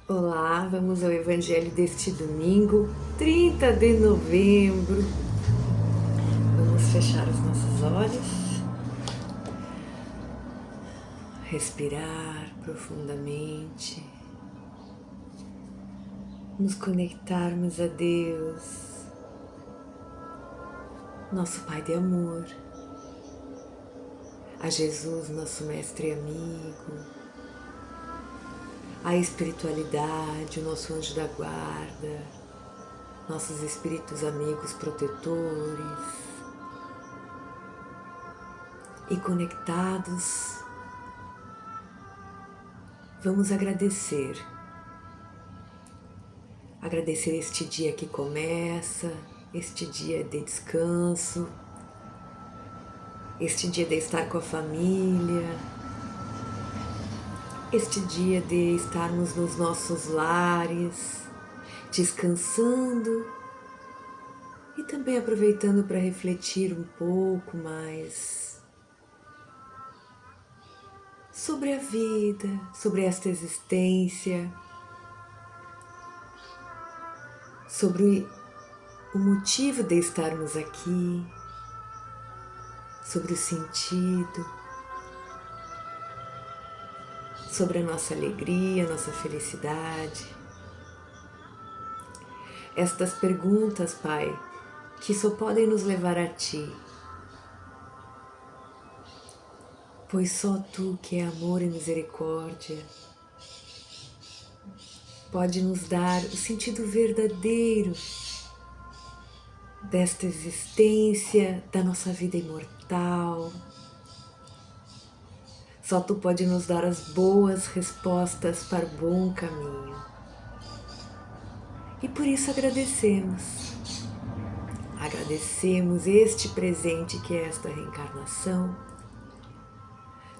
Olá, vamos ao Evangelho deste domingo, 30 de novembro. Vamos fechar os nossos olhos, respirar profundamente, nos conectarmos a Deus, nosso Pai de amor, a Jesus, nosso Mestre e amigo, a espiritualidade, o nosso anjo da guarda, nossos espíritos amigos protetores, e conectados, vamos agradecer este dia que começa, este dia de descanso, este dia de estar com a família, este dia de estarmos nos nossos lares, descansando e também aproveitando para refletir um pouco mais sobre a vida, sobre esta existência, sobre o motivo de estarmos aqui, sobre o sentido, sobre a nossa alegria, a nossa felicidade. Estas perguntas, Pai, que só podem nos levar a Ti, pois só Tu, que é amor e misericórdia, pode nos dar o sentido verdadeiro desta existência, da nossa vida imortal. Só Tu pode nos dar as boas respostas para o bom caminho. E por isso agradecemos. Agradecemos este presente que é esta reencarnação,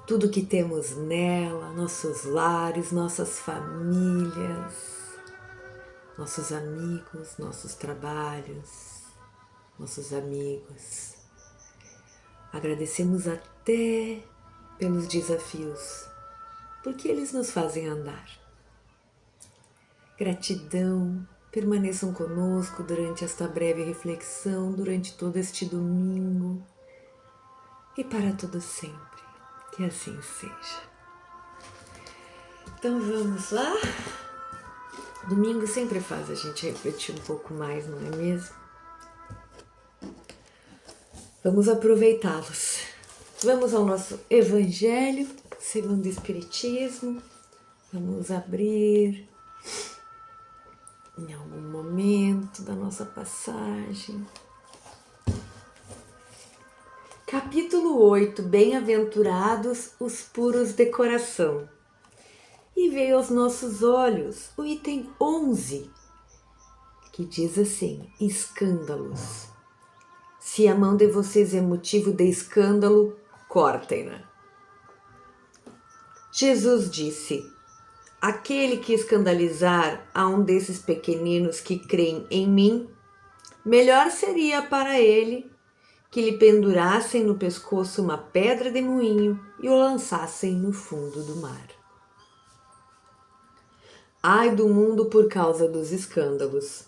tudo que temos nela, nossos lares, nossas famílias, nossos amigos, nossos trabalhos, nossos amigos. Agradecemos até pelos desafios, porque eles nos fazem andar. Gratidão, permaneçam conosco durante esta breve reflexão, durante todo este domingo e para todo sempre, que assim seja. Então vamos lá? Domingo sempre faz a gente refletir um pouco mais, não é mesmo? Vamos aproveitá-los. Vamos ao nosso Evangelho segundo o Espiritismo. Vamos abrir em algum momento da nossa passagem. Capítulo 8. Bem-aventurados os puros de coração. E veio aos nossos olhos o item 11, que diz assim: escândalos. Se a mão de vocês é motivo de escândalo, cortem-na. Jesus disse: aquele que escandalizar a um desses pequeninos que creem em mim, melhor seria para ele que lhe pendurassem no pescoço uma pedra de moinho e o lançassem no fundo do mar. Ai do mundo por causa dos escândalos,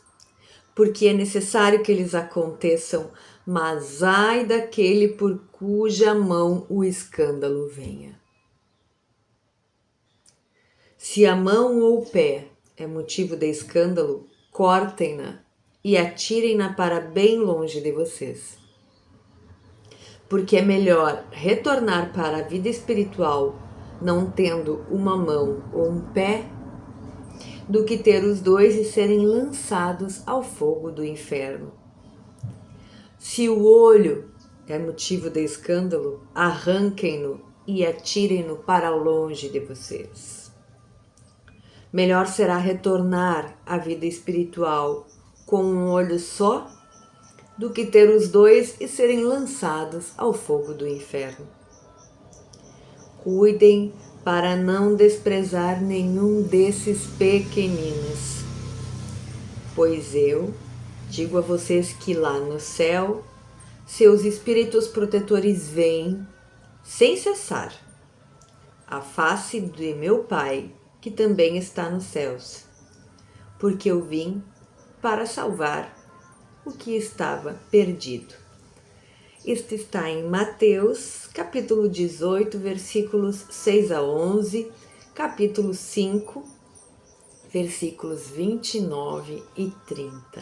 porque é necessário que eles aconteçam, mas ai daquele por cuja mão o escândalo venha. Se a mão ou o pé é motivo de escândalo, cortem-na e atirem-na para bem longe de vocês. Porque é melhor retornar para a vida espiritual não tendo uma mão ou um pé, do que ter os dois e serem lançados ao fogo do inferno. Se o olho é motivo de escândalo, arranquem-no e atirem-no para longe de vocês. Melhor será retornar à vida espiritual com um olho só, do que ter os dois e serem lançados ao fogo do inferno. Cuidem para não desprezar nenhum desses pequeninos, pois eu digo a vocês que lá no céu, seus espíritos protetores veem, sem cessar, a face de meu Pai que também está nos céus, porque eu vim para salvar o que estava perdido. Isto está em Mateus, capítulo 18, versículos 6 a 11, capítulo 5, versículos 29 e 30.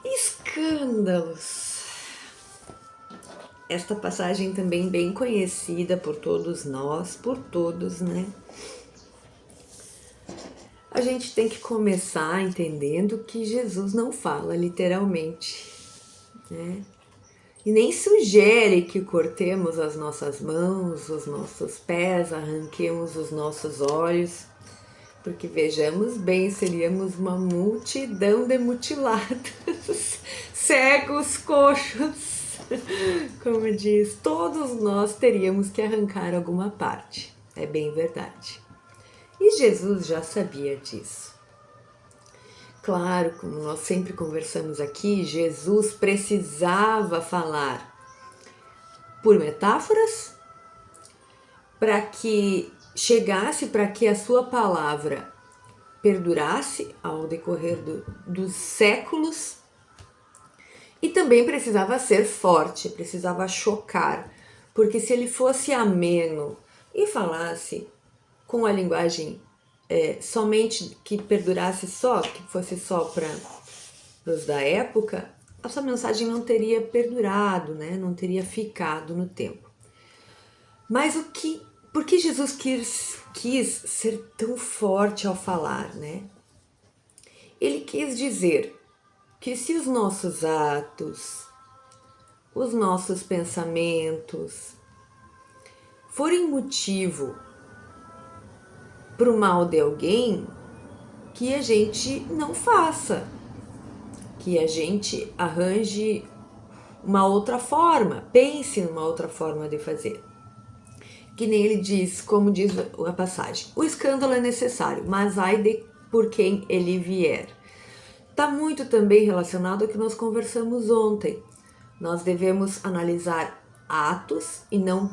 Escândalos. Esta passagem também bem conhecida por todos nós, por todos, né? A gente tem que começar entendendo que Jesus não fala literalmente, né? E nem sugere que cortemos as nossas mãos, os nossos pés, arranquemos os nossos olhos, porque vejamos bem, seríamos uma multidão de mutilados, cegos, coxos, como diz, todos nós teríamos que arrancar alguma parte, é bem verdade. E Jesus já sabia disso. Claro, como nós sempre conversamos aqui, Jesus precisava falar por metáforas para que chegasse, para que a sua palavra perdurasse ao decorrer dos séculos, e também precisava ser forte, precisava chocar, porque se ele fosse ameno e falasse com a linguagem somente que perdurasse só, que fosse só para os da época, a sua mensagem não teria perdurado, né? Não teria ficado no tempo. Mas por que Jesus quis ser tão forte ao falar, né? Ele quis dizer que se os nossos atos, os nossos pensamentos forem motivo para o mal de alguém, que a gente não faça, que a gente arranje uma outra forma, pense numa outra forma de fazer. Que nem ele diz, como diz a passagem, o escândalo é necessário, mas ai de por quem ele vier. Está muito também relacionado ao que nós conversamos ontem. Nós devemos analisar atos e não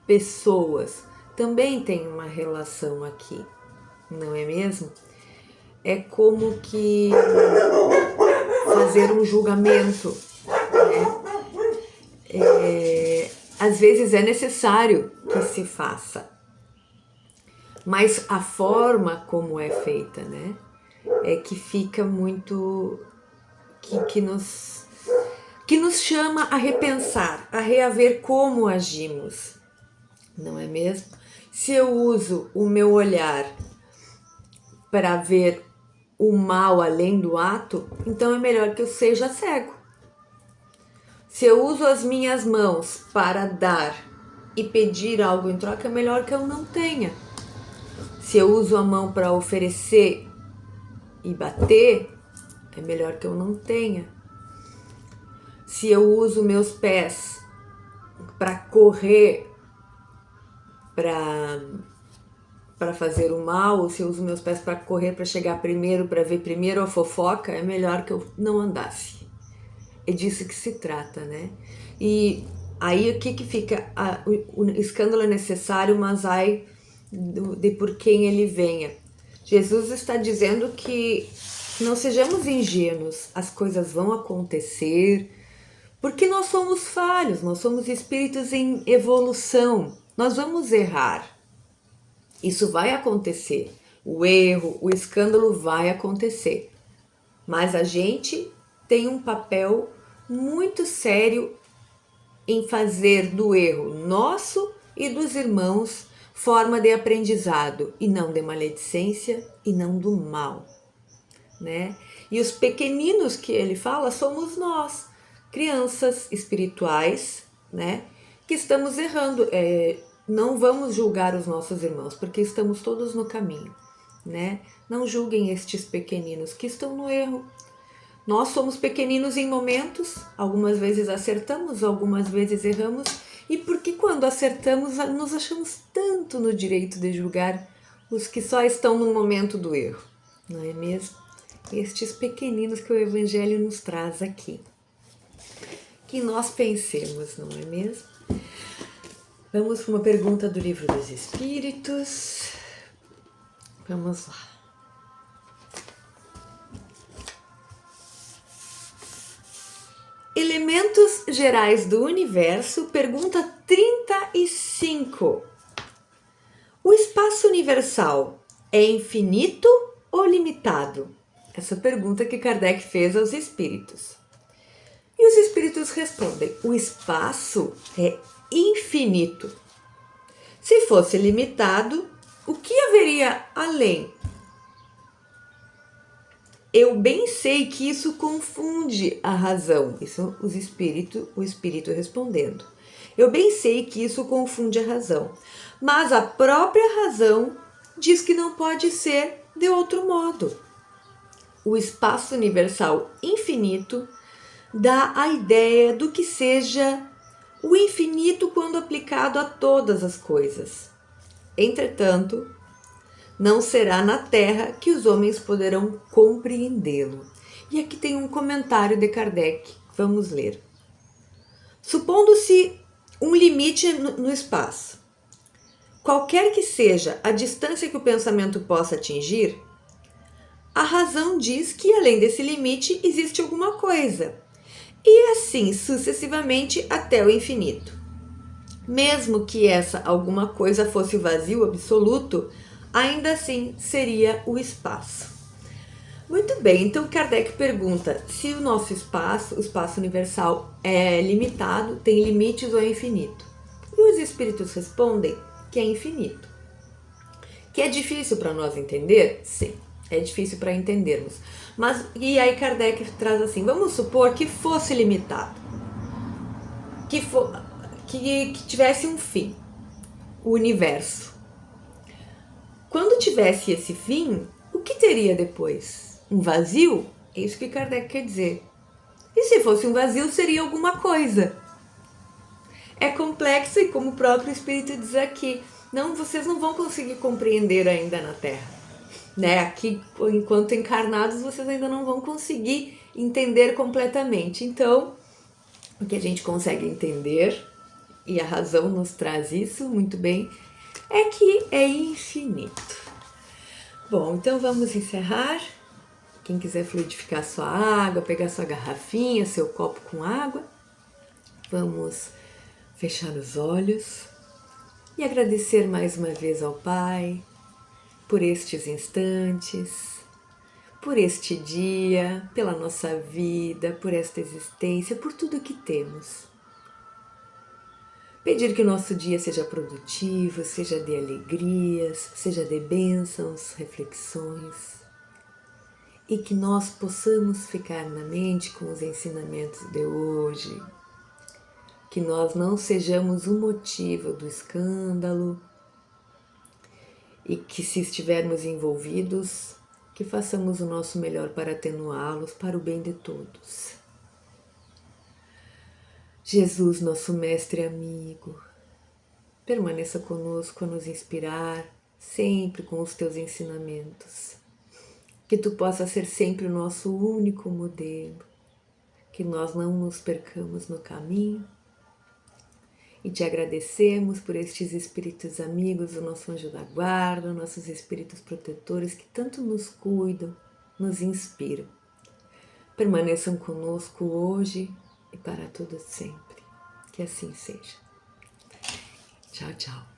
pessoas. Também tem uma relação aqui, não é mesmo? É como que fazer um julgamento, né? Às vezes é necessário que se faça, mas a forma como é feita, né? É que fica muito... que nos chama a repensar, a reaver como agimos, não é mesmo? Se eu uso o meu olhar para ver o mal além do ato, então é melhor que eu seja cego. Se eu uso as minhas mãos para dar e pedir algo em troca, é melhor que eu não tenha. Se eu uso a mão para oferecer e bater, é melhor que eu não tenha. Se eu uso meus pés para correr, para fazer o mal, ou se eu uso meus pés para correr, para chegar primeiro, para ver primeiro a fofoca, é melhor que eu não andasse. É disso que se trata, né? E aí o que fica? O escândalo é necessário, mas ai de por quem ele venha. Jesus está dizendo que não sejamos ingênuos, as coisas vão acontecer, porque nós somos falhos, nós somos espíritos em evolução, nós vamos errar. Isso vai acontecer, o erro, o escândalo vai acontecer, mas a gente tem um papel muito sério em fazer do erro nosso e dos irmãos forma de aprendizado e não de maledicência e não do mal, né? E os pequeninos que ele fala somos nós, crianças espirituais, né? Que estamos errando. Não vamos julgar os nossos irmãos, porque estamos todos no caminho, né? Não julguem estes pequeninos que estão no erro. Nós somos pequeninos em momentos, algumas vezes acertamos, algumas vezes erramos, e porque quando acertamos nos achamos tanto no direito de julgar os que só estão no momento do erro, não é mesmo? Estes pequeninos que o Evangelho nos traz aqui. Que nós pensemos, não é mesmo? Vamos para uma pergunta do Livro dos Espíritos. Vamos lá. Elementos gerais do universo, pergunta 35. O espaço universal é infinito ou limitado? Essa pergunta que Kardec fez aos espíritos. E os espíritos respondem: o espaço é infinito. Se fosse limitado, o que haveria além? Eu bem sei que isso confunde a razão. Isso o espírito respondendo. Eu bem sei que isso confunde a razão, mas a própria razão diz que não pode ser de outro modo. O espaço universal infinito dá a ideia do que seja o infinito quando aplicado a todas as coisas. Entretanto, não será na Terra que os homens poderão compreendê-lo. E aqui tem um comentário de Kardec, vamos ler. Supondo-se um limite no espaço, qualquer que seja a distância que o pensamento possa atingir, a razão diz que além desse limite existe alguma coisa, e assim sucessivamente até o infinito. Mesmo que essa alguma coisa fosse o vazio absoluto, ainda assim seria o espaço. Muito bem, então Kardec pergunta se o nosso espaço, o espaço universal, é limitado, tem limites ou é infinito. E os espíritos respondem que é infinito. Que é difícil para nós entender? Sim, é difícil para entendermos. Mas, e aí Kardec traz assim, vamos supor que fosse limitado, que tivesse um fim, o universo. Quando tivesse esse fim, o que teria depois? Um vazio? É isso que Kardec quer dizer. E se fosse um vazio, seria alguma coisa. É complexo e como o próprio Espírito diz aqui, não, vocês não vão conseguir compreender ainda na Terra. Né? Aqui, enquanto encarnados, vocês ainda não vão conseguir entender completamente. Então, o que a gente consegue entender, e a razão nos traz isso muito bem, é que é infinito. Bom, então vamos encerrar. Quem quiser fluidificar sua água, pegar sua garrafinha, seu copo com água, vamos fechar os olhos e agradecer mais uma vez ao Pai por estes instantes, por este dia, pela nossa vida, por esta existência, por tudo que temos. Pedir que o nosso dia seja produtivo, seja de alegrias, seja de bênçãos, reflexões, e que nós possamos ficar na mente com os ensinamentos de hoje, que nós não sejamos o motivo do escândalo e que, se estivermos envolvidos, que façamos o nosso melhor para atenuá-los para o bem de todos. Jesus, nosso mestre e amigo, permaneça conosco a nos inspirar sempre com os teus ensinamentos. Que tu possa ser sempre o nosso único modelo, que nós não nos percamos no caminho. E te agradecemos por estes espíritos amigos, o nosso anjo da guarda, nossos espíritos protetores que tanto nos cuidam, nos inspiram. Permaneçam conosco hoje e para todo sempre. Que assim seja. Tchau, tchau.